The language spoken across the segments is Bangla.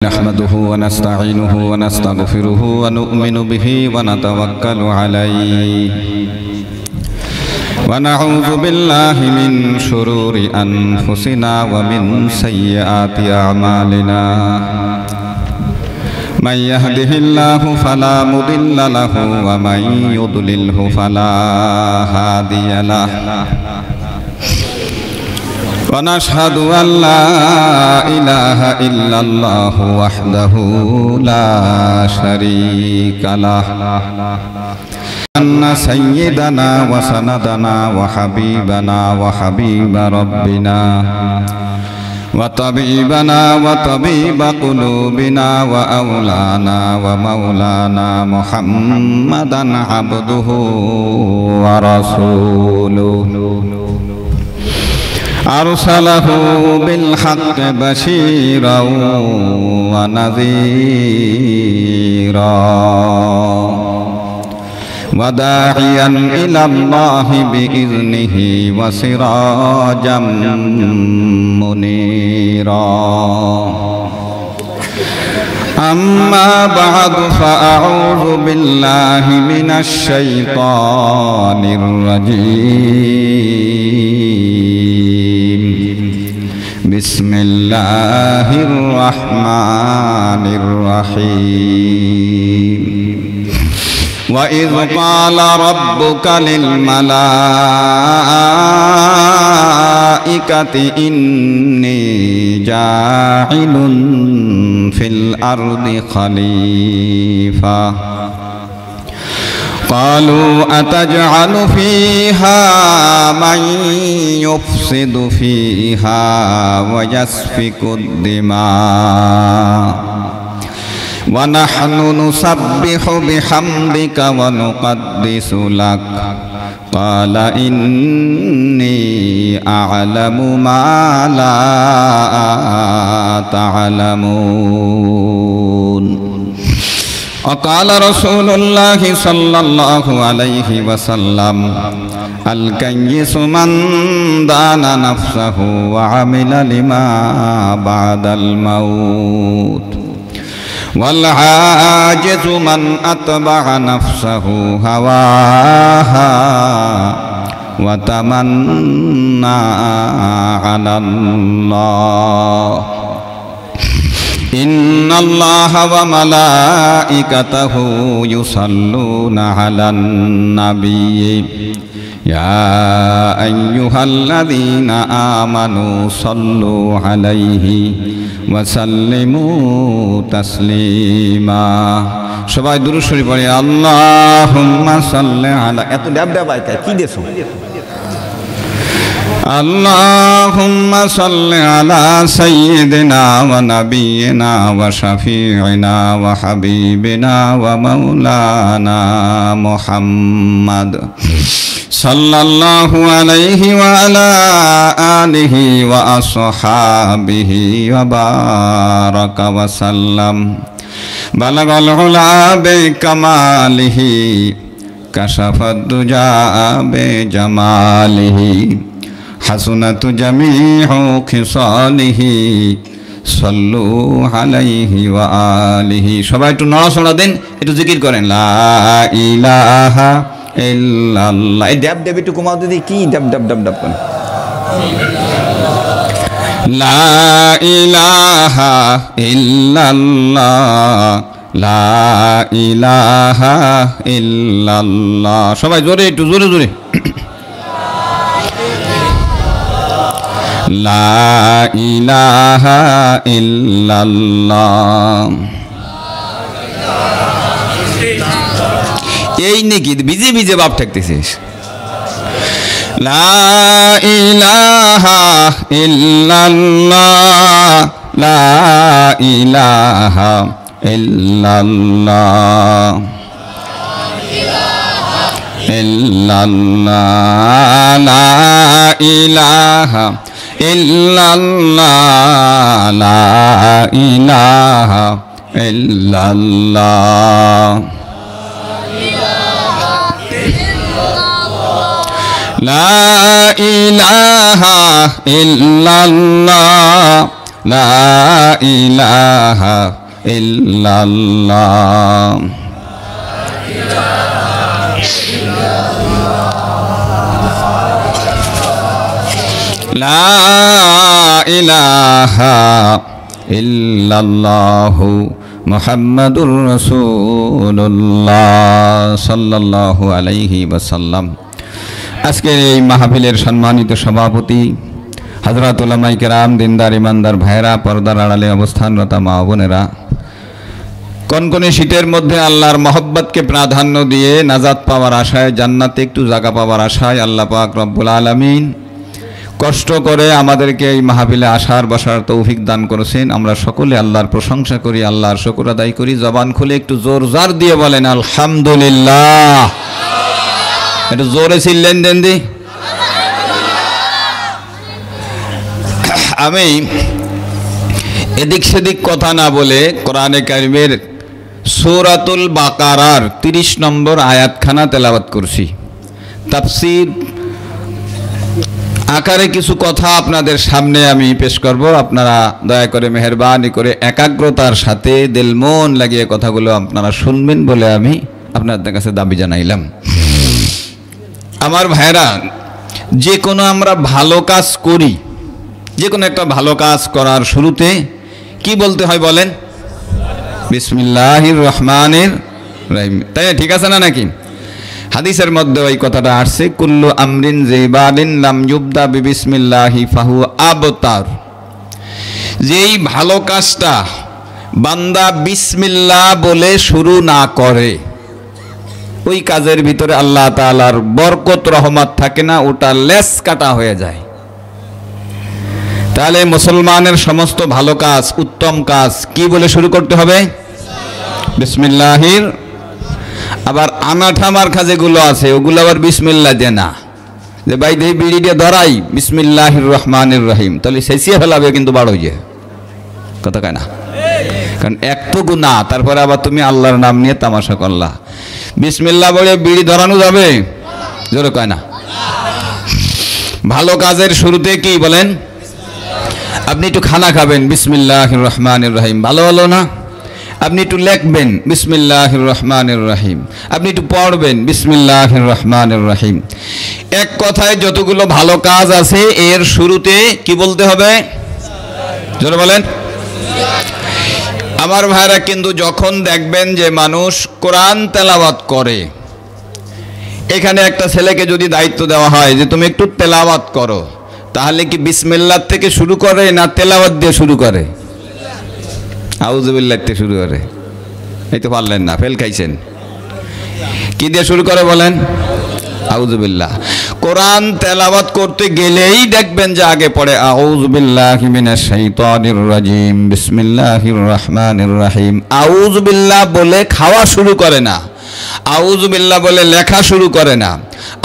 نحمده ونستعينه ونستغفره ونؤمن به ونتوكل عليه ونعوذ بالله من شرور أنفسنا ومن سيئات أعمالنا من يهده الله فلا مضل له ومن يضلله فلا هادي له ونشهد أن لا إله إلا الله وحده لا شريك له أن سيدنا وسندنا وحبيبنا وحبيب ربنا وطبيبنا وطبيب قلوبنا وأولانا ومولانا محمدا عبده ورسوله أرسله بالحق بشيرا ونذيرا وداعيا إلى الله بإذنه وسراجا منيرا أما بعد فأعوذ بالله من الشيطان الرجيم بسم الله الرحمن الرحيم وإذ قال ربك للملائكة إني جاعل في الأرض خليفة قالوا أتجعل فيها من يفسد فيها ويسفك الدماء ونحن نسبح بحمدك ونقدس لك قال إني أعلم ما لا تعلمون وقال رسول الله صلى الله عليه وسلم الكيس من دان نفسه وعمل لما بعد الموت والعاجز من أتبع نفسه هواها وتمنى على الله إن الله وملائكته يصلون على النبي يا أيها الذين آمنوا صلوا عليه وسلموا تسليما সবাই দুরূদ শরীফ পড়ে আল্লাহুম্মা সাল্লি আলা এত ডাব ডাব আইতা কি দেছো اللهم صل على سيدنا ونبينا وشفيعنا وحبيبنا ومولانا محمد صلى الله عليه وعلى آله وأصحابه وبارك وسلم بلغ العلا بكماله كشف الدجى بجماله حسنت جميع خصاله صلوا عليه وآله সবাই একটু নড়াচড়া দেন একটু জিকির করেন লা ইলাহা ইল্লাল্লাহ এই ডাব ডাব একটু কমাও দিদি কি ডাব ডাব ডাব ডাব করেন লা ইলাহা ইল্লাল্লাহ লা ইলাহা ইল্লাল্লাহ সবাই জোরে একটু জোরে জোরে লা ইলাহা ইল্লাল্লাহ এই নাকি ভিজে ভিজে বাপ ঠাকতেছিস লা ইলাহা ইল্লাল্লাহ লা ইলাহা ইল্লাল্লাহ ইল্লাল্লাহ লা ইলাহা ইল্লাল্লাহ লা ইলাহা ইল্লাল্লাহ লা ইলাহা ইল্লাল্লাহ লা ইলাহা ইল্লাল্লাহ। লা ইলাহা ইল্লাল্লাহু মুহাম্মাদুর রাসূলুল্লাহ সাল্লাল্লাহু আলাইহি ওয়াসাল্লাম। আজকের এই মাহফিলের সম্মানিত সভাপতি হযরত উলামায়ে কেরাম, দিনদার ইমানদার ভাইরা, পর্দার আড়ালে অবস্থানরত মা বোনেরা, কনকনে শীতের মধ্যে আল্লাহর মহব্বতকে প্রাধান্য দিয়ে নাজাত পাওয়ার আশায়, জান্নাতে একটু জায়গা পাওয়ার আশায় আল্লাহ পাক রব্বুল আলামিন কষ্ট করে আমাদেরকে এই মাহফিলে আসার বসার তৌফিক দান করেছেন। আমরা সকলে আল্লাহর প্রশংসা করি, আল্লাহর শুকর আদায় করি। জবান খুলে একটু জোর জার দিয়ে বলেন আলহামদুলিল্লাহ। একটু জোরে চিল্লেন দেন দি। আমি এদিক সেদিক কথা না বলে কোরআনে কারিমের সূরাতুল বাকারার 30 নম্বর আয়াতখানা তেলাওয়াত করছি। তাফসীর আকারে কিছু কথা আপনাদের সামনে আমি পেশ করব। আপনারা দয়া করে মেহেরবানি করে একাগ্রতার সাথে দিল মন লাগিয়ে কথাগুলো আপনারা শুনবেন বলে আমি আপনাদের কাছে দাবি জানাইলাম। আমার ভাইরা, যে কোনো আমরা ভালো কাজ করি, যে কোনো একটা ভালো কাজ করার শুরুতে কি বলতে হয় বলেন? বিসমিল্লাহির রহমানির রহিম। তাই ঠিক আছে না নাকি? হাদিসের মধ্যে ওই কথাটা আসছে, কুল্লু আমরিন জিবালিন লাম ইউবদা বিবিসমিল্লাহি ফাহু আবতার। যেই ভালো কাজটা বান্দা বিসমিল্লাহ বলে শুরু না করে, ওই কাজের ভিতরে আল্লাহ তাআলার বরকত রহমত থাকে না, ওটা লেস কাটা হয়ে যায়। তাহলে মুসলমানের সমস্ত ভালো কাজ, উত্তম কাজ কি বলে শুরু করতে হবে? বিসমিল্লাহির। আবার আনাঠামার কাজেগুলো আছে, ওগুলো আবার বিসমিল্লাহ দিয়ে না, যে ভাই দেই বিড়ি দিয়ে ধরাই বিসমিল্লাহির রহমানির রহিম, তাহলে শেষিয়ে ফেলাবে কিন্তু বাড়ো যে কথা কয় না। কারণ এক তো গুনাহ, তারপরে আবার তুমি আল্লাহর নাম নিয়ে তামাশা করলা। বিসমিল্লাহ বলে বিড়ি ধরানো যাবে? জোরে কয় না। ভালো কাজের শুরুতে কি বলেন? আপনি একটু খানা খাবেন, বিসমিল্লাহির রহমানির রহিম, ভালো হলো না? আপনি একটু লিখবেন, বিসমিল্লাহির রহমানির রহিম। আপনি একটু পড়বেন, বিসমিল্লাহির রহমানির রহিম। এক কথায় যতগুলো ভালো কাজ আছে এর শুরুতে কি বলতে হবে? জোরে বলেন। আমার ভাইরা, কিন্তু যখন দেখবেন যে মানুষ কোরআন তেলাওয়াত করে, এখানে একটা ছেলেকে যদি দায়িত্ব দেওয়া হয় যে তুমি একটু তেলাওয়াত করো, তাহলে কি বিসমিল্লাহ থেকে শুরু করে না তেলাওয়াত দিয়ে শুরু করে? আউযুবিল্লাহ থেকে শুরু করে। এই তো পারলেন না, ফেল খাইছেন। কি দিয়ে শুরু করে বলেন? আউযুবিল্লাহ। কোরআন তেলাওয়াত করতে গেলেই দেখবেন যে আগে পড়ে আউযুবিল্লাহি মিনাশ শাইতানির রাজিম, বিসমিল্লাহির রহমানির রহিম। আউযুবিল্লাহ বলে খাওয়া শুরু করে না, আউযুবিল্লাহ বলে লেখা শুরু করে না,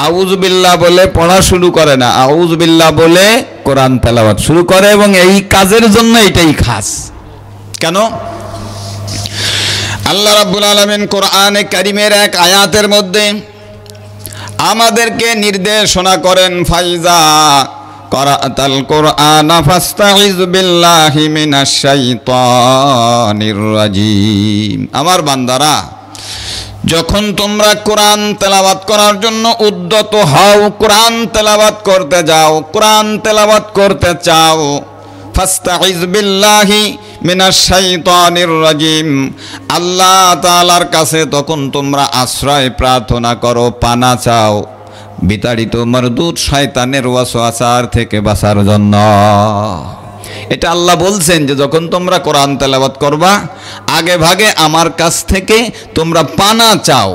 আউযুবিল্লাহ বলে পড়া শুরু করে না, আউযুবিল্লাহ বলে কোরআন তেলাওয়াত শুরু করে। এবং এই কাজের জন্য এটাই খাস। কেন? আল্লাহ রাব্বুল আলামিন কোরআনে কারীমের এক আয়াতের মধ্যে আমাদেরকে নির্দেশনা করেন, ফাইজা করাতাল কোরআনা ফাস্তাইজ বিল্লাহি মিনাশ শাইতানির রাজিম। আমার বান্দারা, যখন তোমরা কোরআন তেলাওয়াত করার জন্য উদ্যত হও, কোরআন তেলাওয়াত করতে যাও, কোরআন তেলাওয়াত করতে চাও, ফাস্তাইজ বিল্লাহি মিনাশ শাইতানির রাজিম, আল্লাহ তাআলার কাছে তখন তোমরা আশ্রয় প্রার্থনা করো, পানা চাও বিতাড়িত মারদুদ শয়তানের ওয়াসওয়াসার থেকে বাঁচার জন্য। এটা আল্লাহ বলছেন যে যখন তোমরা কোরআন তেলাওয়াত করবা, আগে ভাগে আমার কাছ থেকে তোমরা পানা চাও,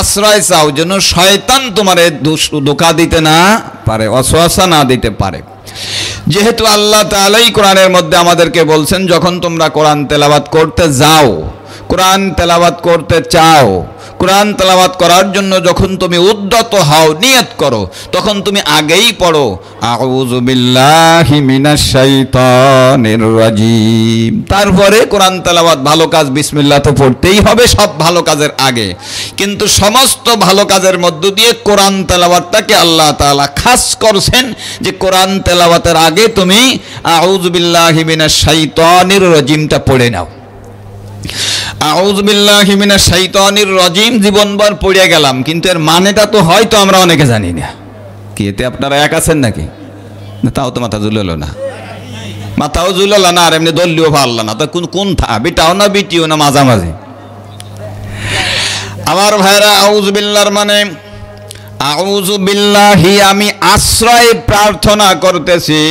আশ্রয় চাও, যেন শয়তান তোমারে ধোঁকা দিতে না পারে, ওয়াসওয়াসা না দিতে পারে। যেহেতু আল্লাহ তাআলাই কোরআনের মধ্যে আমাদেরকে বলছেন যখন তোমরা কোরআন তেলাওয়াত করতে যাও, কোরআন তেলাওয়াত করতে চাও, কোরআন তেলাওয়াত করার জন্য যখন তুমি উদ্যত হও, নিয়ত করো, তখন তুমি আগেই পড়ো আউযু বিল্লাহি মিনাশ শাইতানির রাজিম। তারপরে কোরআন তেলাওয়াত, ভালো কাজ বিসমিল্লাহ তো পড়তেই হবে সব ভালো কাজের আগে, কিন্তু সমস্ত ভালো কাজের মধ্য দিয়ে কোরআন তেলাওয়াতটাকে আল্লাহ তাআলা খাস করছেন যে কোরআন তেলাওয়াতের আগে তুমি আউযু বিল্লাহি মিনাশ শাইতানির রাজিমটা পড়ে নাও। আউযু বিল্লাহি মিনাশ শাইতানির রাজিম জীবনভর পড়ে গেলাম, কিন্তু এর মানেটা তো হয়তো আমরা অনেকে জানি না। কি এতে আপনারা এক আছেন নাকি? তাও তো মাথা ঝুলালো না, মাথাও ঝুলালো না, আর এমনি দলীয় পারল না। তা কোন থা, বিটাও না বিটিও না, মাঝামাঝি। আমার ভাইরা, আউযু বিল্লাহর মানে আউযু বিল্লাহি, আমি আশ্রয় প্রার্থনা করতেছি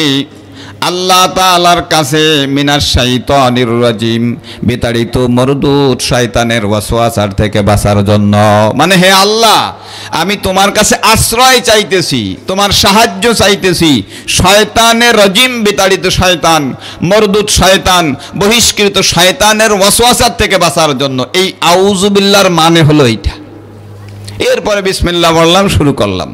আল্লাহ তাআলার কাছে মিনাশ শাইতানির রাজিম, বিতাড়িত মরদুদ শয়তানের ওয়াসওয়াসার থেকে বাঁচার জন্য। মানে হে আল্লাহ, আমি তোমার কাছে আশ্রয় চাইতেছি, তোমার সাহায্য চাইতেছি শয়তানের রাজিম, বিতাড়িত শয়তান, মরদুদ শয়তান, বহিষ্কৃত শয়তানের ওয়াসওয়াসার থেকে বাঁচার জন্য। এই আউযু বিল্লাহর মানে হলো এইটা। এরপরে বিসমিল্লাহ বললাম, শুরু করলাম।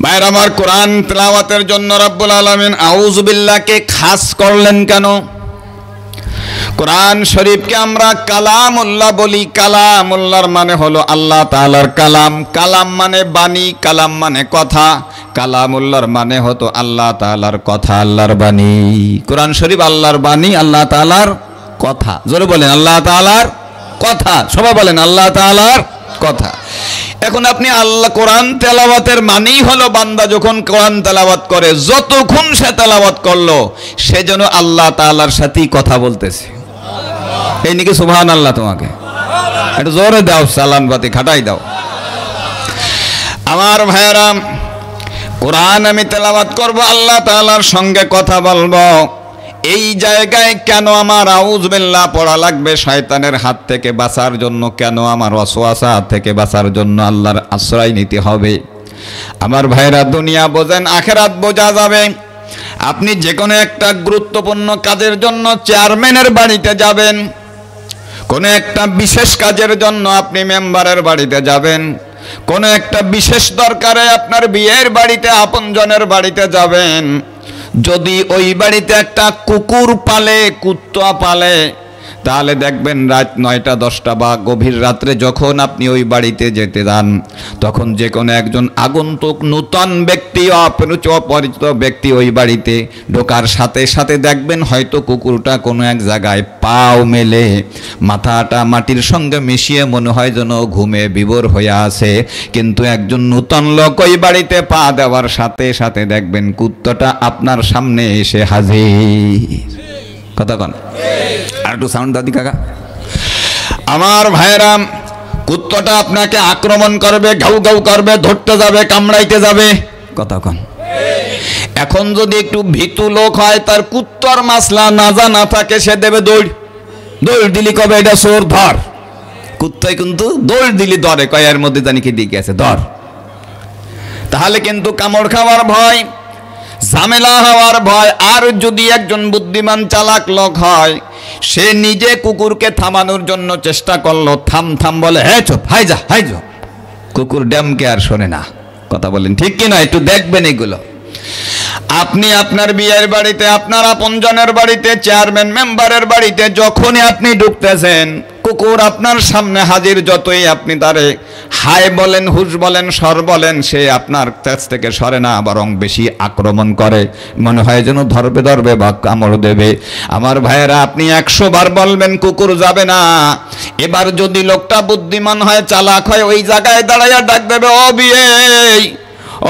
ভাইরা আমার, কোরআন তেলাওয়াতের জন্য রব্বুল আলামিন আউযু বিল্লাহকে খাস করলেন কেন? কোরআন শরীফকে আমরা কালামুল্লাহ বলি। কালামুল্লাহর মানে হলো আল্লাহ তাআলার কালাম। কালাম মানে বাণী, কালাম মানে কথা। কালামুল্লাহর মানে হতো আল্লাহ তাআলার কথা, আল্লাহর বাণী। কোরআন শরীফ আল্লাহর বাণী, আল্লাহ তাআলার কথা। জোরে বলেন আল্লাহ তাআলার কথা, সবাই বলেন আল্লাহ তাআলার কথা। এখন আপনি আল্লাহ কোরআন তেলাওয়াতের মানেই হলো বান্দা যখন কোরআন তেলাওয়াত করে, যতক্ষণ সে তেলাওয়াত করলো সে যেন আল্লাহ তাআলার সাথেই কথা বলতেছে। এই নাকি সুবহানাল্লাহ? তোমাকে একটু জোরে দাও, সালাম বাতি খাটাই দাও। আমার ভাইরা, কোরআন আমি তেলাওয়াত করব, আল্লাহ তাআলার সঙ্গে কথা বলবো। এই জায়গায় কেন আমার আউযু বিল্লাহ পড়া লাগবে? শয়তানের হাত থেকে বাঁচার জন্য। কেন আমার ওয়াসওয়াসা থেকে বাঁচার জন্য আল্লাহর আশ্রয় নিতে হবে। আমার ভাইরা, দুনিয়া বোঝেন, আখিরাত বোঝা যাবে। আপনি যে কোনো একটা গুরুত্বপূর্ণ কাজের জন্য চেয়ারম্যানের বাড়িতে যাবেন, কোনো একটা বিশেষ কাজের জন্য আপনি মেম্বারের বাড়িতে যাবেন, কোনো একটা বিশেষ দরকারে আপনার বিয়ের বাড়িতে, আপনজনের বাড়িতে যাবেন। যদি ওই বাড়িতে একটা কুকুর পালে, কুত্তা পালে, তাহলে দেখবেন রাত 9টা 10টা বা গভীর রাত্রে যখন আপনি ওই বাড়িতে যেতে যান, তখন যে কোনো একজন আগন্তুক নূতন ব্যক্তি, অপরিচিত ব্যক্তি ওই বাড়িতে ঢোকার সাথে সাথে দেখবেন হয়তো কুকুরটা কোনো এক জায়গায় পাও মেলে, মাথাটা মাটির সঙ্গে মিশিয়ে মনে হয় যেন ঘুমে বিভোর হয়ে আছে। কিন্তু একজন নূতন লোক ওই বাড়িতে পা দেওয়ার সাথে সাথে দেখবেন কুত্তাটা আপনার সামনে এসে হাজির। কথা কন, আর একটু সাউন্ড দাদি কাকা। আমার ভাইরা, কুত্তাটা আপনাকে আক্রমণ করবে, ঘাউ ঘাউ করবে, ধরতে যাবে, কামড়াইতে যাবে। কথা কন। এখন যদি একটু ভীতু লোক হয়, তার কুত্তার মাসলা না জানা থাকে, সে দেবে দৌড়। দৌড় দিলি কবে এটা চোর, ধর। কুত্তায় কিন্তু দৌড় দিলি ধরে, কয় এর মধ্যে জানি কি দিকে আছে, ধর। তাহলে কিন্তু কামড় খাওয়ার ভয়, ঝামেলা হওয়ার ভয়। আর যদি একজন বুদ্ধিমান চালাক লোক হয়, সে নিজে কুকুরকে থামানোর জন্য চেষ্টা করলো, থাম থাম বলে, হ্যাঁ চুপ, হাই যা, হাই যা। কুকুর ড্যামকে আর শোনে না। কথা বলেন ঠিক কিনা? একটু দেখবেন এগুলো। আপনি আপনার বিয়ের বাড়িতে, আপনার আপনজনের বাড়িতে, চেয়ারম্যান মেম্বারের বাড়িতে যখনই আপনি ঢুকতেছেন, কুকুর আপনার সামনে হাজির। যতই আপনি তারে হাই বলেন, হুশ বলেন, সর বলেন, সে আপনার কাছ থেকে সরে না, বরং বেশি আক্রমণ করে। মনে হয় যেন ধরবে ধরবে বা কামড় দেবে। আমার ভাইয়েরা, আপনি 100 বার বলবেন, কুকুর যাবে না। এবার যদি লোকটা বুদ্ধিমান হয়, চালাক হয়, ওই জায়গায় দাঁড়াইয়া ডাক দেবে, ও বিয়ে,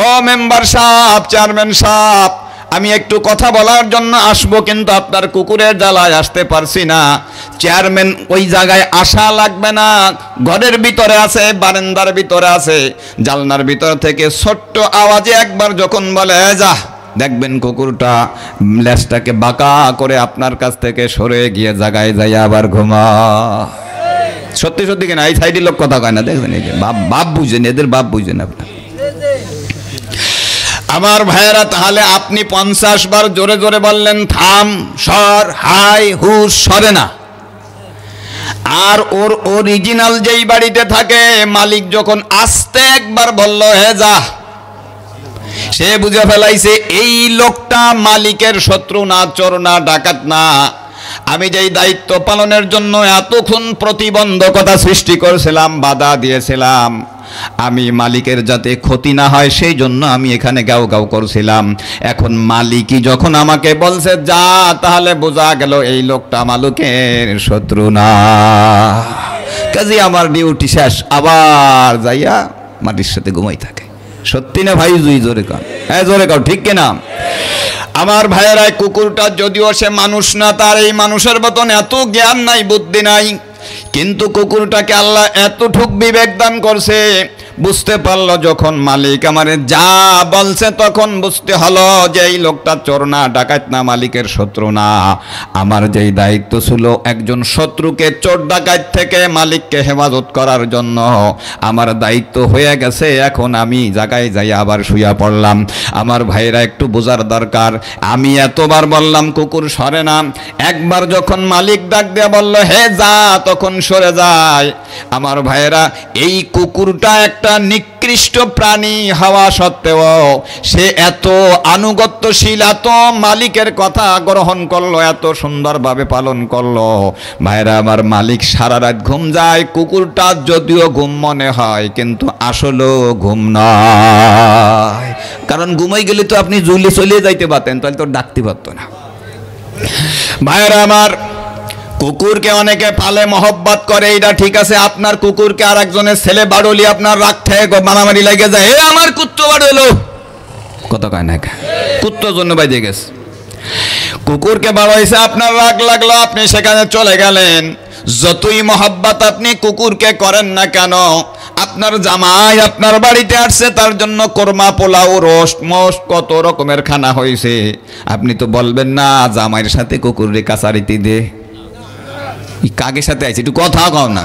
ও মেম্বার সাহেব, চেয়ারম্যান সাহেব, আমি একটু কথা বলার জন্য আসবো, কিন্তু আপনার কুকুরের জ্বালায় আসতে পারছি না। চেয়ারম্যান ওই জায়গায় আসা লাগবে না, ঘরের ভিতরে আছে, বারান্দার ভিতরে আছে, জানলার ভিতর থেকে ছোট্ট আওয়াজে একবার যখন বলে যা, দেখবেন কুকুরটা লেজটাকে বাঁকা করে আপনার কাছ থেকে সরে গিয়ে জায়গায় যাই আবার ঘুমা। সত্যি সত্যি কিনা? এই সাইডের লোক কথা কয় না, দেখবেন এই যে বাপ বুঝেন, এদের বাপ বুঝেন আপনার। আমার ভাইয়েরা, তাহলে আপনি 50 বার জোরে জোরে বললেন থাম, সর, হাই, হুশ, সরে না। আর ওর অরিজিনাল যেই বাড়িতে থাকে মালিক যখন আস্তে একবার বলল হে যা, সে বুঝে ফেলাইছে এই লোকটা মালিকের শত্রু না, চোর না, ডাকাত না। আমি যেই দায়িত্ব পালনের জন্য এতক্ষণ প্রতিবন্ধকতা সৃষ্টি করেছিলাম, বাধা দিয়েছিলাম, আমি মালিকের যাতে ক্ষতি না হয় সেই জন্য আমি এখানে গাও গাও করছিলাম। এখন মালিকই যখন আমাকে বলছে যা, তাহলে বোঝা গেল এই লোকটা মালিকের শত্রু না। কাজে আমার ডিউটি শেষ, আবার যাইয়া মাটির সাথে ঘুমাই থাকে। সত্যি না ভাই? জুই জোরে কাও, হ্যাঁ জোরে কাও, ঠিক কিনা? আমার ভাইয়েরা, কুকুরটা যদিও সে মানুষ না, তার এই মানুষের মতন এত জ্ঞান নাই, বুদ্ধি নাই, কিন্তু কুকুরটাকে আল্লাহ এতটুক বিবেক দান করছে, বুঝতে পারলো যখন মালিক আমারে যা বলছে তখন বুঝতে হলো যে এই লোকটা চোর না, ডাকাত না, মালিকের শত্রু না। আমার যেই দায়িত্ব ছিল একজন শত্রুকে, চোর ডাকাত থেকে মালিককে হেফাজত করার জন্য, আমার দায়িত্ব হয়ে গেছে। এখন আমি জায়গায় যাই আবার শুয়া পড়লাম। আমার ভাইরা একটু বোঝার দরকার, আমি এতবার বললাম কুকুর সরে না, একবার যখন মালিক ডাক দিয়ে বলল হে যা, তখন সরে যায়। আমার ভাইরা, এই কুকুরটা একটা নিকৃষ্ট প্রাণী হওয়া সত্ত্বেও সে এত আনুগত্যশীল, এত মালিকের কথা গ্রহণ করলো, এত সুন্দরভাবে পালন করলো। ভাইরা আমার, মালিক সারা রাত ঘুম যায়, কুকুরটা যদিও ঘুম মনে হয় কিন্তু আসলেও ঘুম নয়। কারণ ঘুমাই গেলে তো আপনি জুলি চলে যাইতে পারতেন, তাহলে তো ডাকতে পারতো না। ভাইরা আমার, কুকুরকে অনেকে পালে, মহব্বত করে, এটা ঠিক আছে। আপনার কুকুরকে আর একজনের ছেলে বাড়লি, আপনার রাগ থেকে মারামারি লেগে যায়, হে আমার কুত্তো বাড়লো, কত কয় না, কুত্তোর জন্য বাইরে গেছে। কুকুরকে বাড়াইছে, আপনার রাগ লাগলো, আপনি সেখানে চলে গেলেন। যতই মহব্বত আপনি কুকুরকে করেন না কেন, আপনার জামাই আপনার বাড়িতে আসছে, তার জন্য কোরমা, পোলাও, রোস্ট মোস্ট কত রকমের খানা হয়েছে, আপনি তো বলবেন না জামাইয়ের সাথে কুকুরে কাছারিতি দে, কাকের সাথে আছে একটু কথা কও না।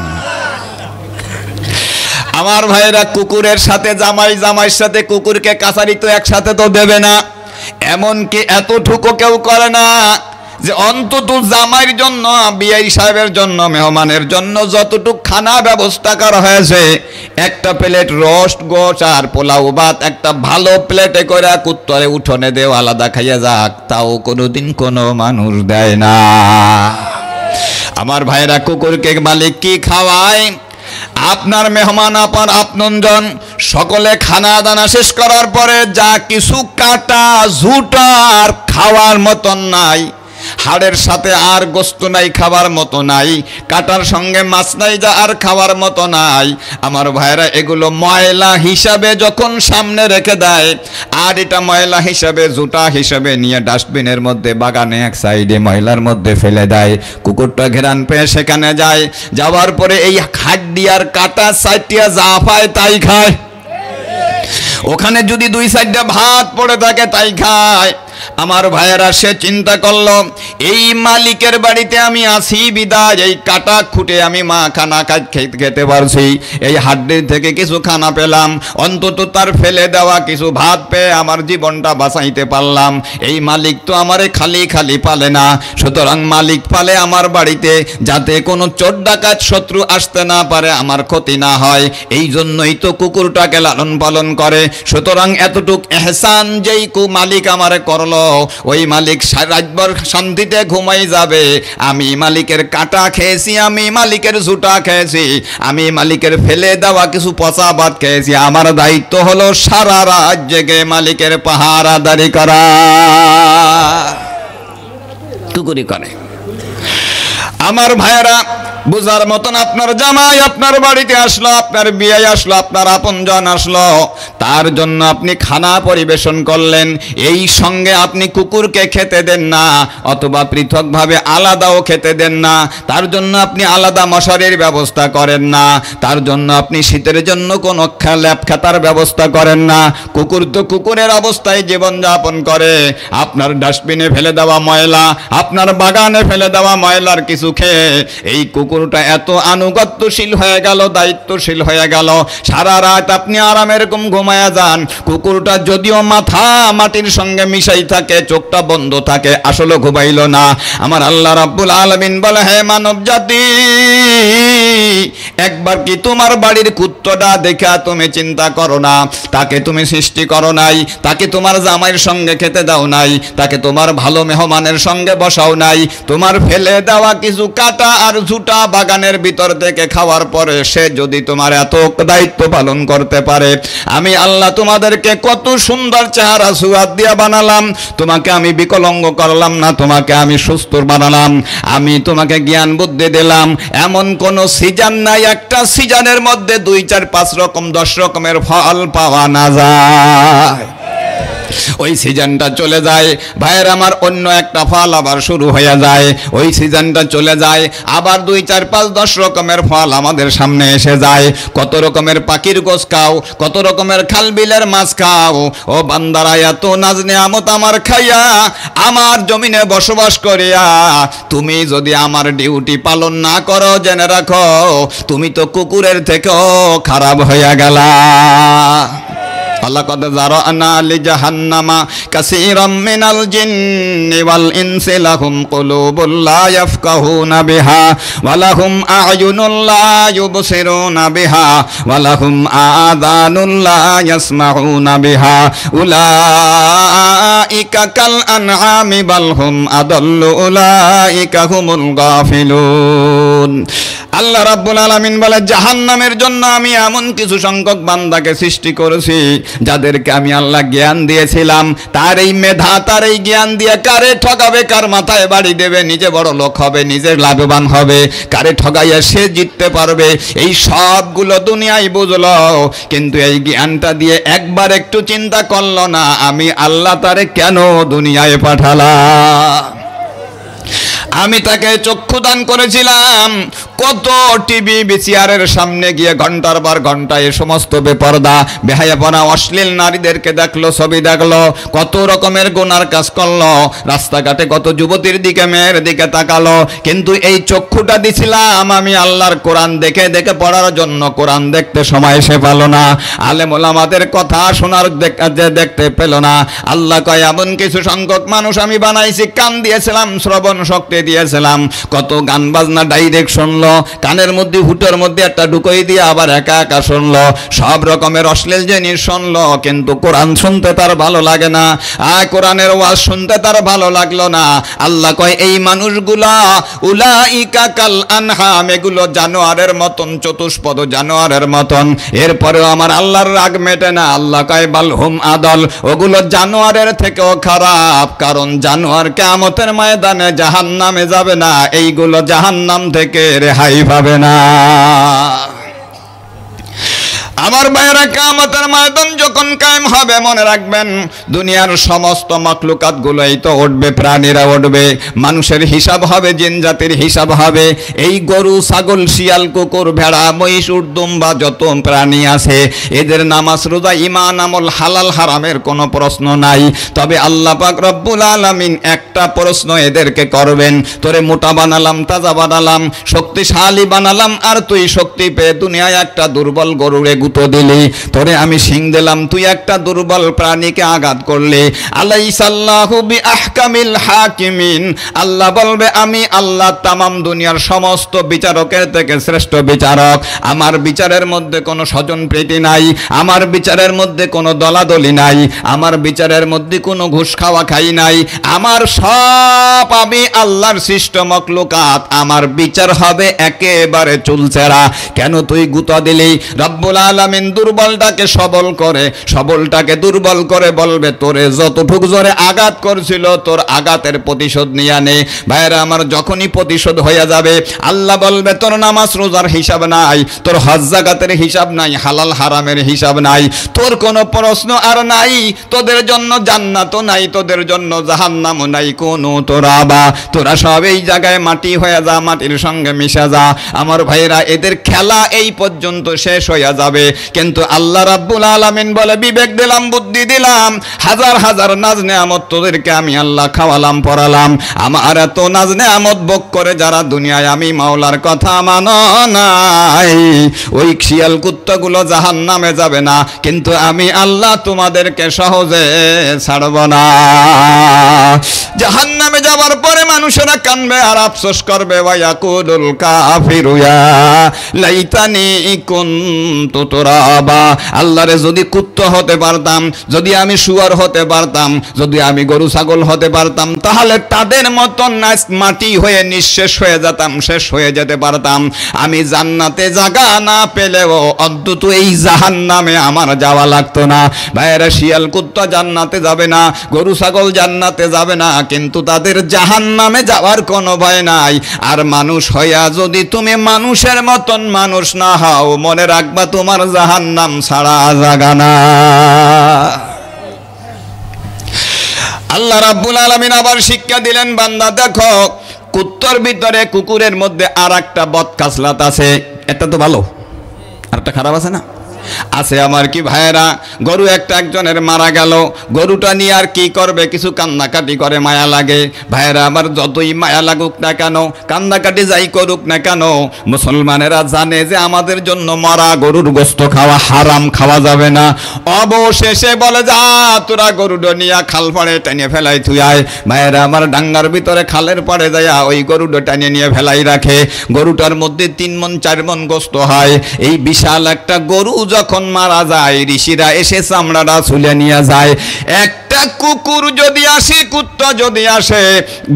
আমার ভাইরা, কুকুরের সাথে জামাই, জামাইয়ের সাথে কুকুরকে কাছারি তো একসাথে তো দেবে না। এমনকি এতটুকু কেউ করে না যে অন্তত জামাইয়ের জন্য, বিআই সাহেবের জন্য, মেহমানের জন্য যতটুকু খানা ব্যবস্থা করা হয়েছে, একটা প্লেট রোস্ট গোশ আর পোলাও ভাত একটা ভালো প্লেটে করে কুত্তরে উঠোনে দেও, আলাদা খাইয়া যাক, তাও কোনোদিন কোনো মানুষ দেয় না। আমার ভাইরা, কুকুরকে মালিক কি খাওয়ায়? আপনার মেহমান, আপনার আপনজন সকলে খানা দানা শেষ করার পরে যা কিছু কাটা ঝুটার খাওয়ার মতন নাই, হাড়ের সাথে আর গোস্ত নাই খাবার মতো নাই, কাটার সঙ্গে মাছ নাই যা আর খাওয়ার মতো নাই। আমার ভাইরা, এগুলো ময়লা হিসাবে যখন সামনে রেখে দেয়, আর এটা ময়লা হিসাবে, জুটা হিসাবে নিয়ে ডাস্টবিনের মধ্যে, বাগানে এক সাইডে ময়লার মধ্যে ফেলে দেয়, কুকুরটা ঘেরান পেয়ে সেখানে যায়, যাওয়ার পরে এই হাড্ডি আর কাটা সাইডটা যা পায় তাই খায়। ওখানে যদি দুই সাইডটা ভাত পড়ে থাকে তাই খায়। আমার ভাইয়েরা, সে চিন্তা করলো এই মালিকের বাড়িতে আমি আসি বিদায়, এই কাটা খুঁটে আমি মা খানা খেতে পারছি, এই হাড্ডির থেকে কিছু খানা পেলাম, অন্তত তার ফেলে দেওয়া কিছু ভাত পেয়ে আমার জীবনটা বাঁচাইতে পারলাম। এই মালিক তো আমারে খালি খালি পালে না, সুতরাং মালিক পালে আমার বাড়িতে যাতে কোনো চোর ডাকাত শত্রু আসতে না পারে, আমার ক্ষতি না হয়, এই জন্যই তো কুকুরটাকে লালন পালন করে। সুতরাং এতটুক এহসান যেই মালিক আমারে করলো, ওই মালিক রাতভর শান্তিতে ঘুমাই যাবে। আমি মালিকের কাটা খেয়েছি, আমি মালিকের ঝুটা খেয়েছি, আমি মালিকের ফেলে দেওয়া কিছু পচা ভাত খেয়েছি। আমার দায়িত্ব হলো সারা রাত জেগে মালিকের পাহারাদারি করা। কুকুরি করে। আমার ভাইয়েরা, বুঝার মতন আপনার জামাই আপনার বাড়িতে আসলো, আপনার বিয়ে আসলো, আপনার আপনজন আসলো, তার জন্য আপনি খানা পরিবেশন করলেন, এই সঙ্গে আপনি কুকুরকে খেতে দেন না, অথবা পৃথকভাবে আলাদাও খেতে দেন না, তার জন্য আপনি আলাদা মশারির ব্যবস্থা করেন না, তার জন্য আপনি শীতের জন্য কোনো ল্যাপ খাতার ব্যবস্থা করেন না। কুকুর তো কুকুরের অবস্থায় জীবনযাপন করে। আপনার ডাস্টবিনে ফেলে দেওয়া ময়লা, আপনার বাগানে ফেলে দেওয়া ময়লার কিছু কিছু খেয়ে এই কুকুরটা এত আনুগত্যশীল হয়ে গেল, দায়িত্বশীল হয়ে গেল। সারা রাত আপনি আরামের ঘুম ঘুমায়া যান, কুকুরটা যদিও মাথা মাটির সঙ্গে মিশাই থাকে, চোখটা বন্ধ থাকে, আসলে ঘুমাইল না। আমার আল্লাহ রাব্বুল আলামিন বলে, হে মানব জাতি, একবার কি তোমার বাড়ির কুত্তটা দেখা তুমি চিন্তা করো না? তাকে তুমি সৃষ্টি করো নাই, তাকে তোমার জামাইয়ের সঙ্গে খেতে দাও নাই, তাকে তোমার ভালো মেহমানের সঙ্গে বসাও নাই। তোমার ফেলে দেওয়া কিছু কাটা আর ঝুটা বাগানের ভিতর থেকে খাওয়ার পরে সে যদি তোমার এত দায়িত্ব পালন করতে পারে, আমি আল্লাহ তোমাদেরকে কত সুন্দর চেহারা সুয়াদ দিয়া বানালাম, তোমাকে আমি বিকলাঙ্গ করলাম না, তোমাকে আমি সুস্থ বানালাম, আমি তোমাকে জ্ঞান বুদ্ধি দিলাম। এমন কোন সিজন নাই একটা সিজনের মধ্যে 2, 4, 5 রকম 10 রকমের ফল পাওয়া না যায়। ওই সিজনটা চলে যায়, ভাইয়ের আমার, অন্য একটা ফল আবার শুরু হয়ে যায়। ওই সিজনটা চলে যায়, আবার 2, 4, 5, 10 রকমের ফল আমাদের সামনে এসে যায়। কত রকমের পাখির গোশ খাও, কত রকমের খালবিলের মাছ খাও। ও বান্দারা, এত নাজ নেয়ামত আমার খাইয়া, আমার জমিনে বসবাস করিয়া তুমি যদি আমার ডিউটি পালন না করো, জেনে রাখো তুমি তো কুকুরের থেকেও খারাপ হইয়া গেলা। লাকাদ যারানা লিজাহান্নামা কাসীরাম মিনাল জিন্নি ওয়াল ইনসি লাহুম কুলুবুল লা ইয়াফকাহুনা বিহা ওয়া লাহুম আ'য়ুনুল লা ইউবসিরুনা বিহা ওয়া লাহুম আযানুল লা ইয়াসমাউনা বিহা উলাইকা কাল আনআমি বাল হুম আদাল্লু উলাইকা হুমুল গাফিলুন। আল্লাহ রাব্বুল আলামিন বলে, জাহান্নামের জন্য আমি এমন কিছু সংখ্যক বান্দাকে সৃষ্টি করেছি যাদেরকে আমি আল্লাহ জ্ঞান দিয়েছিলাম। তার এই মেধা, তার এই জ্ঞান দিয়ে কারে ঠকাবে, কার মাথায় বাড়ি দেবে, নিজে বড় লোক হবে, নিজে লাভবান হবে, কারে ঠগাইয়া সে জিততে পারবে, এই সবগুলো দুনিয়ায় বুঝলো, কিন্তু এই জ্ঞানটা দিয়ে একবার একটু চিন্তা করলো না আমি আল্লাহ তারে কেন দুনিয়ায় পাঠালাম। আমি তাকে চক্ষু দান করেছিলাম, কত টিভি বিসিআরের সামনে গিয়ে ঘন্টার পর ঘন্টা এ সমস্ত বেপরদা বেহায়াপনা অশ্লীল নারীদেরকে দেখলো, ছবি দেখলো, কত রকমের গুনার কাজ করলো, রাস্তাঘাটে কত যুবতীর দিকে মেয়ের দিকে তাকালো। কিন্তু এই চক্ষুটা দিছিলাম আমি আল্লাহর কোরআন দেখে দেখে পড়ার জন্য, কোরআন দেখতে সময় সে পেল না, আলেম ওলামাদের কথা শোনার দেখতে পেল না। আল্লাহ কয়, এমন কিছু সংখ্যক মানুষ আমি বানাইছি, কান দিয়েছিলাম, শ্রবণ শক্তি দিয়েছিলাম, কত গান বাজনা ডাইরেক্ট শুনলো, কানের মধ্যে হুটোর মধ্যে একটা ঢুকই দিয়ে আবার একা একা শুনলো, সব রকমের অশ্লীল জিনিস শুনলো, কিন্তু কোরআন শুনতে তার ভালো লাগে না, কোরআনের ওয়াজ শুনতে তার ভালো লাগলো না। আল্লাহ কয়, এই মানুষগুলা উলাইকা কাল আনহাম, এগুলো জানোয়ারের মতন, চতুষ্পদ জানোয়ারের মতন। এরপরেও আমার আল্লাহর রাগ মেটে না। আল্লাহ কয়, বাল হুম আদল, ওগুলো জানোয়ারের থেকেও খারাপ, কারণ জানোয়ার কিয়ামতের ময়দানে জাহান্নামে যাবে না, এইগুলো জাহান্নাম থেকে রেহাই পাবে না। আমার ভাইয়েরা, কিয়ামতের ময়দান যখন কায়েম হবে, মনে রাখবেন দুনিয়ার সমস্ত মাখলুকাত গুলোই তো উঠবে, প্রাণীরা উঠবে, মানুষের হিসাব হবে, জিন জাতির হিসাব হবে। এই গরু, ছাগল, শিয়াল, কুকুর, ভেড়া, মহিষ, উট, দুম্বা যত প্রাণী আছে, এদের নামাজ, রোজা, ঈমান, আমল, হালাল হারামের কোনো প্রশ্ন নাই। তবে আল্লাহ পাক রব্বুল আলামিন একটা প্রশ্ন এদেরকে করবেন, তোরে মোটা বানালাম, তাজা বানালাম, শক্তিশালী বানালাম, আর তুই শক্তি পেয়ে দুনিয়ায় একটা দুর্বল গরুরে গুঁতো দিলি, তোরে আমি শিং দিলাম, তুই একটা দুর্বল প্রাণীকে আঘাত করলি। আলাইসাল্লাহু বিআহকামিল হাকিমিন, আল্লাহ বলবে, আমি আল্লাহ তামাম দুনিয়ার সমস্ত বিচারকের থেকে শ্রেষ্ঠ বিচারক। আমার বিচারের মধ্যে কোনো স্বজন প্রীতি নাই, আমার বিচারের মধ্যে কোনো দলাদলি নাই, আমার বিচারের মধ্যে কোনো ঘুষ খাওয়া খাই নাই। আমার সব, আমি আল্লাহর সৃষ্ট মখলুকাত, আমার বিচার হবে একেবারে চুলচেরা। কেন তুই গুঁতো দিলি? রব্বুল আলামিন দুর্বলটাকে সবল করে, সবলটাকে দুর্বল করে বলবে, তোরে যতটুক জোরে আঘাত করছিল, তোর আঘাতের প্রতিশোধ নিয়ে নে। ভাইরা আমার, যখনই প্রতিশোধ হয়ে যাবে, আল্লাহ বলবে, তোর নামাজ রোজার হিসাব নাই, তোর হজ যাকাতের হিসাব নাই, হালাল হারামের হিসাব নাই, তোর কোনো প্রশ্ন আর নাই, তোদের জন্য জান্নাতও নাই, তোদের জন্য জাহান্নামও নাই, কোনো তোরা বা তোরা সব এই জায়গায় মাটি হয়ে যা, মাটির সঙ্গে মিশে যা। আমার ভাইরা, এদের খেলা এই পর্যন্ত শেষ হয়ে যাবে। কিন্তু আল্লাহ রাব্বুল আলামিন বলে বিবেক দিলাম, বুদ্ধি দিলাম, হাজার হাজার নাজ নেয়ামত তোদেরকে আমি আল্লাহ খাওয়ালাম, পড়ালাম। আমার এত নাজ নেয়ামত ভোগ করে যারা দুনিয়ায় আমি মাওলার কথা মানো নাই, ওই শিয়াল কুত্তাগুলো জাহান্নামে যাবে না, কিন্তু আমি আল্লাহ তোমাদেরকে সহজে ছাড়ব না। জাহান্নামে যাবার পরে মানুষেরা কানবে আর আফসোস করবে, ওয়ায়াকুলুল কাফিরু ইয়া লাইতানি কুনতু তুরাবা। আল্লাহরে যদি কুত্তা হতে পারতাম, যদি আমি শুয়ার হতে পারতাম, যদি আমি গরু ছাগল হতে পারতাম, তাহলে তাদের মতন মাটি হয়ে নিঃশেষ হয়ে যেতাম, শেষ হয়ে যেতে পারতাম। আমি জান্নাতে জায়গা না পেলেও অন্তত এই জাহান্নামে আমার যাওয়া লাগতো না। ভাইয়েরা, শিয়াল কুত্তা জান্নাতে যাবে না, গরু ছাগল জান্নাতে যাবে না, কিন্তু তাদের জাহান্নামে যাওয়ার কোনো ভয় নাই। আর মানুষ হইয়া যদি তুমি মানুষের মতন মানুষ না হও, মনে রাখবা তোমার জাহান্নাম ছাড়া জায়গা না। আল্লাহ রাব্বুল আলামিন আবার শিক্ষা দিলেন, বান্দা দেখো কুত্তার ভিতরে কুকুরের মধ্যে আর একটা বদখাসলাত আছে। এটা তো ভালো, আর একটা খারাপ আছে না? আছে আমার কি ভাইয়েরা, গরু একটা একজনের মারা গেল, গরুটা নিয়ে আর কি করবে, কিছু কান্নাকাটি করে, মায়া লাগে। ভাইয়েরা আমার, যতই মায়া লাগুক না কেন, কান্নাকাটি যাই করুক না কেন, মুসলমানেরা জানে যে আমাদের জন্য মরা গরুর গোশত খাওয়া হারাম, খাওয়া যাবে না। অবশেষে বলে, যা তোরা গরুটা নিয়ে খাল পাড়ে টেনে ফেলাই থুই আয়। ভাইয়েরা আমার, ডাঙ্গার ভিতরে খালের পাড়ে যায় ওই গরুটা টেনে নিয়ে ফেলাই রাখে। গরুটার মধ্যে 3 মণ 4 মণ গোশত হয়। এই বিশাল একটা গরু যখন মারা যায়, ঋষিরা এসে চামড়াটা ছুলে নিয়ে যায়। একটা কুকুর যদি আসে, কুত্তা যদি আসে,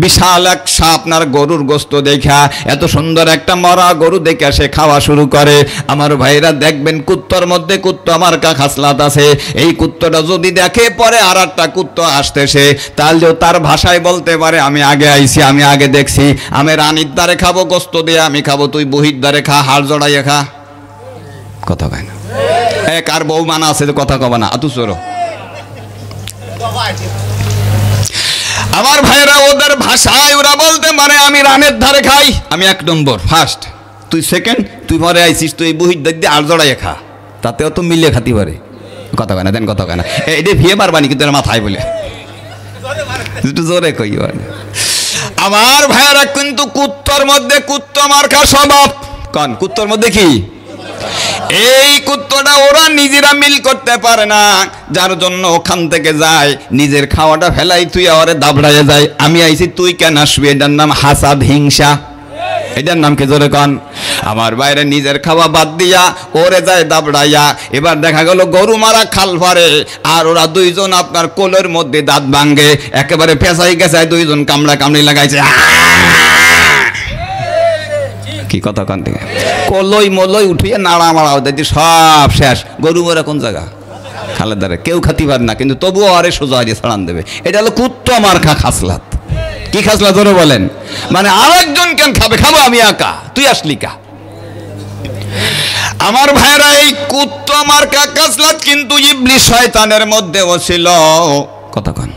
বিশাল এক আপনার গরুর গোশত দেখা, এত সুন্দর একটা মরা গরু দেখে সে খাওয়া শুরু করে। আমার ভাইরা দেখবেন, কুত্তার মধ্যে কুত্তা মার্কা খাসলাত আছে। এই কুত্তাটা যদি দেখে পরে আর একটা কুত্তা আসতেছে, তাহলে তার ভাষায় বলতে পারে, আমি আগে আইছি, আমি আগে দেখছি, আমি রানীর দ্বারে খাবো গোশত দিয়ে, আমি খাবো, তুই বহির দ্বারে খা, হাড় জড়াইয়ে খা। কথা কয় না? এক আর বউ মানা আছে, কথা কবা না, আতু চোর। আমার ভাইরা, ওদের ভাষায় ওরা বলতে পারে, আমি রানের ধারে খাই, আমি 1 নম্বর ফার্স্ট, তুই সেকেন্ড, তুই পরে আইসিস, তুই বহির দিক দিয়ে আর জড়াইয়ে খা, তাতেও তো মিলে খাতি পারে। কথা কয় না? দেন কথা কয় না? এটা ভিয়ে পারবানি, কিন্তু মাথায় বলে একটু জোরে কই। আমার ভাইরা, কিন্তু কুত্তার মধ্যে কুত্তা মার্কা স্বভাব। কান কুত্তার মধ্যে কি? এই কুত্তাটা ওরা নিজেরা মিল করতে পারে না, যার জন্য ওখান থেকে যায়, নিজের খাওয়াটা ফেলাই তুই ওরে দাবড়াইয়া যায়। আমি আইছি, তুই কেন আসবি? এটার নাম হাসাদ, হিংসা। এটার নাম কি? জোরে কন। আমার বাইরে নিজের খাওয়া বাদ দিয়া ওরে যায় দাবড়াইয়া। এবার দেখা গেল গরু মারা খাল পারে, আর ওরা 2 জন আপনার কোলের মধ্যে দাঁত ভাঙ্গে, একেবারে পেঁচাই গেছে, 2 জন কামড়া কামড়ি লাগাইছে। কি কথা কান থেকে কলই মলই উঠিয়ে নাড়া মাড়াও দেখি সব শেষ। গরু মরা কোন জায়গা? খালের ধারে, কেউ খাতি পারে না, কিন্তু তবুও আরে সোজা দিয়ে ছাড়ান দেবে। এটা হলো কুত্তা মার্কা খাসলাত। কি খাসলাত ধরে বলেন? মানে আরেকজন কেন খাবে, খাবো আমি একা, তুই আসলি কা? আমার ভাইরা, এই কুত্তা মার্কা খাসলাত কিন্তু ইবলিস শয়তানের মধ্যেও ছিল। কথা কন।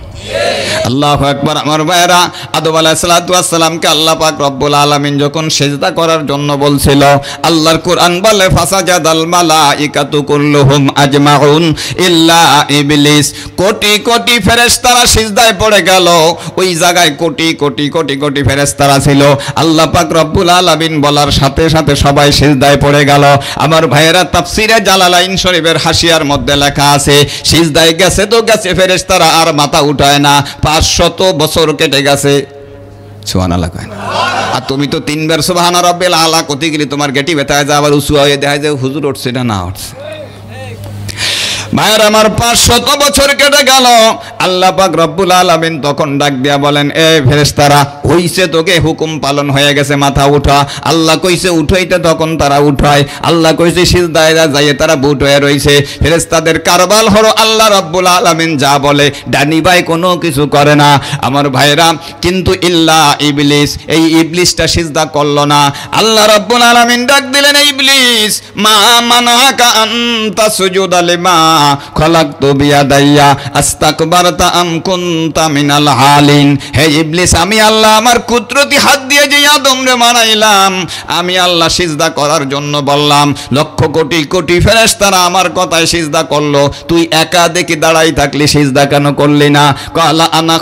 আল্লাহু আকবার। আমার ভাইরা, আদম আলাইহিস সালাতু ওয়াস সালামকে আল্লাহ পাক রব্বুল আলামিন যখন সিজদা করার জন্য বলছিল, আল্লাহর কোরআন বলে, ফাসাজাদাল মালাইকাতু কুল্লুহুম আজমাউন ইল্লা ইবলিস। কোটি কোটি ফেরেশতারা সিজদায় পড়ে গেল। ওই জায়গায় কোটি কোটি কোটি কোটি ফেরেশতারা ছিল। আল্লাহ পাক রব্বুল আলামিন বলার সাথে সাথে সবাই সিজদায় পড়ে গেল। আমার ভাইয়েরা, তাফসীরে জালালাইন শরীফের হাসিয়ার মধ্যে লেখা আছে, সিজদায় গেছে তো গেছে, ফেরেশতারা আর মাথা উঠায় না। 500 বছর কেটে গেছে। সুবহানাল্লাহ কয় না? আর তুমি তো 3 বার সুবহান রাব্বিল আলা কতি গেলি, তোমার গেটি বেতায় যা, আবার উঁচু হয়ে দেখা যায় হুজুর উঠছে না উঠছে। ভাইয়ের আমার, 500 বছর কেটে গেল। আল্লাহ পাক রব্বুল আলামিন তখন ডাক দিয়া বলেন, এ ফেরেশতারা, হইছে তোকে হুকুম পালন হয়ে গেছে, মাথা উঠা। আল্লাহ কইছে উঠাইতে, তখন তারা উঠায়। আল্লাহ কইছে সিজদায় যাইয়ে তারা বুট হয়ে রইছে। ফেরেশতাদের কারবাল হলো, আল্লাহ রব্বুল আলামিন যা বলে ডানি ভাই কোনো কিছু করে না। আমার ভাইরা, কিন্তু ইল্লা ইবলিস, এই ইবলিসটা সিজদা করলো না। আল্লাহ রব্বুল আলামিন ডাক দিলেন, ইবলিস, মা মানাকা আনতা সুজুদা লিমা লিমা খলাকতু বিয়াদাইয়া আস্তাকবারতা আম কুনতা মিনাল আলিন। হে ইবলিস, আমি আল্লাহ আমার কুদরতি হাত দিয়ে যে আদমরে বানাইলাম, আমি আল্লাহ সিজদা করার জন্য বললাম, লক্ষ কোটি কোটি ফেরেশতারা আমার কথায় সিজদা করলো, তুই একা দেখি দাঁড়াই থাকলি, সিজদা কেন করলি না? ক্বালা আনা